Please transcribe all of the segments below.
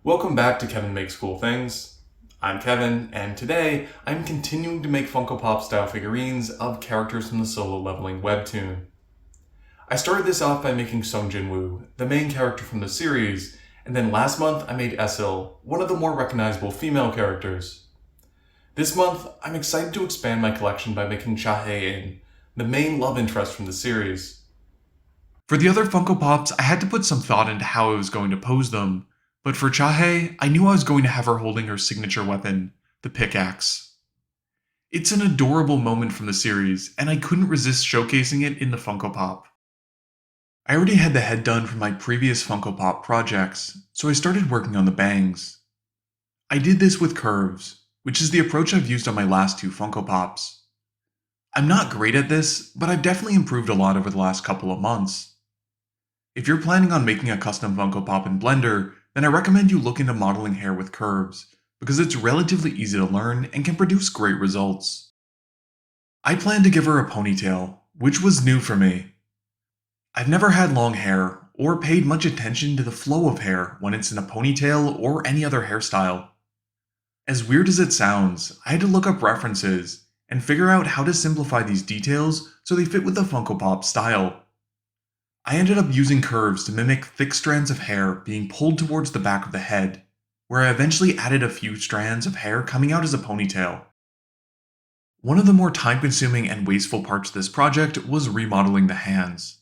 Welcome back to Kevin Makes Cool Things. I'm Kevin, and today I'm continuing to make Funko Pop style figurines of characters from the solo leveling webtoon. I started this off by making Sung Jin-woo, the main character from the series, and then last month I made Esil, one of the more recognizable female characters. This month, I'm excited to expand my collection by making Hae-In, the main love interest from the series. For the other Funko Pops, I had to put some thought into how I was going to pose them, but for Chahae, I knew I was going to have her holding her signature weapon, the pickaxe. It's an adorable moment from the series, and I couldn't resist showcasing it in the Funko Pop. I already had the head done from my previous Funko Pop projects, so I started working on the bangs. I did this with curves, which is the approach I've used on my last two Funko Pops. I'm not great at this, but I've definitely improved a lot over the last couple of months. If you're planning on making a custom Funko Pop in Blender, then I recommend you look into modeling hair with curves, because it's relatively easy to learn and can produce great results. I plan to give her a ponytail, which was new for me. I've never had long hair, or paid much attention to the flow of hair when it's in a ponytail or any other hairstyle. As weird as it sounds, I had to look up references and figure out how to simplify these details so they fit with the Funko Pop style. I ended up using curves to mimic thick strands of hair being pulled towards the back of the head, where I eventually added a few strands of hair coming out as a ponytail. One of the more time-consuming and wasteful parts of this project was remodeling the hands.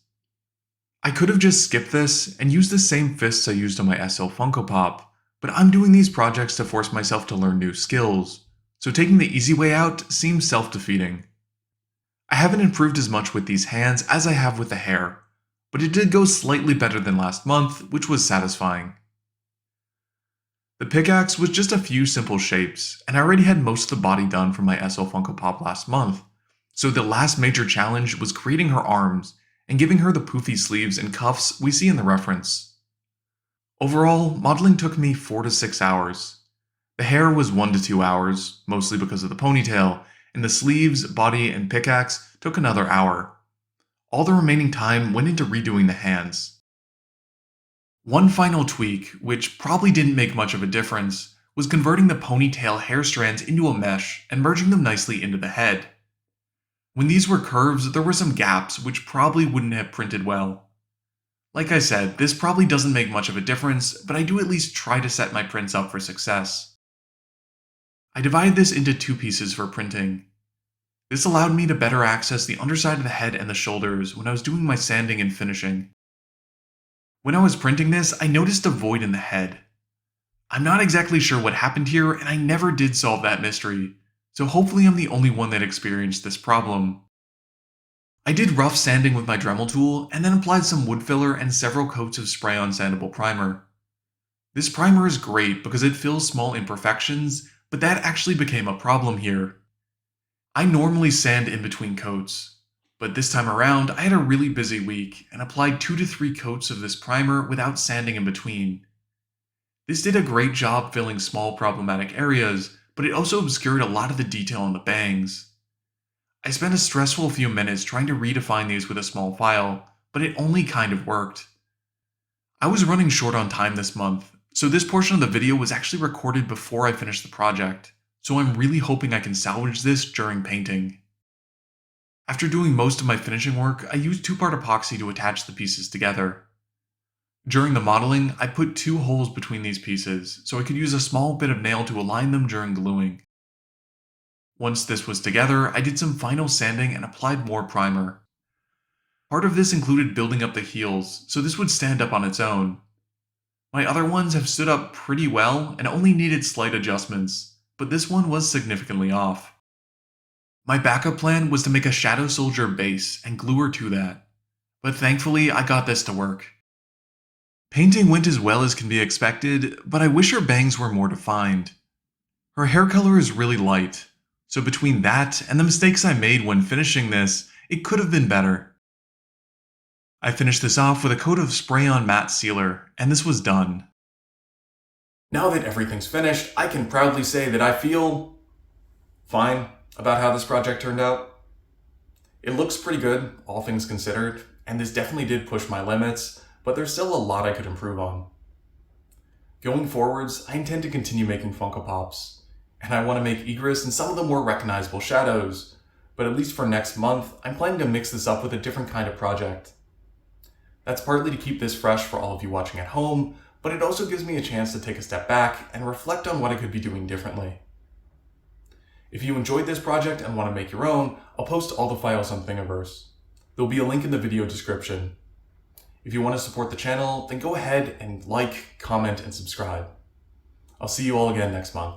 I could have just skipped this and used the same fists I used on my SL Funko Pop, but I'm doing these projects to force myself to learn new skills, so taking the easy way out seems self-defeating. I haven't improved as much with these hands as I have with the hair, but it did go slightly better than last month, which was satisfying. The pickaxe was just a few simple shapes, and I already had most of the body done from my SL Funko Pop last month, so the last major challenge was creating her arms and giving her the poofy sleeves and cuffs we see in the reference. Overall, modeling took me 4 to 6 hours. The hair was 1 to 2 hours, mostly because of the ponytail, and the sleeves, body, and pickaxe took another hour. All the remaining time went into redoing the hands. One final tweak, which probably didn't make much of a difference, was converting the ponytail hair strands into a mesh and merging them nicely into the head. When these were curves, there were some gaps which probably wouldn't have printed well. Like I said, this probably doesn't make much of a difference, but I do at least try to set my prints up for success. I divided this into 2 pieces for printing. This allowed me to better access the underside of the head and the shoulders when I was doing my sanding and finishing. When I was printing this, I noticed a void in the head. I'm not exactly sure what happened here, and I never did solve that mystery, so hopefully I'm the only one that experienced this problem. I did rough sanding with my Dremel tool, and then applied some wood filler and several coats of spray-on sandable primer. This primer is great because it fills small imperfections, but that actually became a problem here. I normally sand in between coats, but this time around I had a really busy week and applied 2 to 3 coats of this primer without sanding in between. This did a great job filling small problematic areas, but it also obscured a lot of the detail on the bangs. I spent a stressful few minutes trying to redefine these with a small file, but it only kind of worked. I was running short on time this month, so this portion of the video was actually recorded before I finished the project. So I'm really hoping I can salvage this during painting. After doing most of my finishing work, I used 2-part epoxy to attach the pieces together. During the modeling, I put 2 holes between these pieces, so I could use a small bit of nail to align them during gluing. Once this was together, I did some final sanding and applied more primer. Part of this included building up the heels, so this would stand up on its own. My other ones have stood up pretty well and only needed slight adjustments, but this one was significantly off. My backup plan was to make a Shadow Soldier base and glue her to that, but thankfully I got this to work. Painting went as well as can be expected, but I wish her bangs were more defined. Her hair color is really light, so between that and the mistakes I made when finishing this, it could have been better. I finished this off with a coat of spray-on matte sealer, and this was done. Now that everything's finished, I can proudly say that I feel fine about how this project turned out. It looks pretty good, all things considered, and this definitely did push my limits, but there's still a lot I could improve on. Going forwards, I intend to continue making Funko Pops, and I want to make Igris and some of the more recognizable shadows, but at least for next month, I'm planning to mix this up with a different kind of project. That's partly to keep this fresh for all of you watching at home, but it also gives me a chance to take a step back and reflect on what I could be doing differently. If you enjoyed this project and want to make your own, I'll post all the files on Thingiverse. There'll be a link in the video description. If you want to support the channel, then go ahead and like, comment, and subscribe. I'll see you all again next month.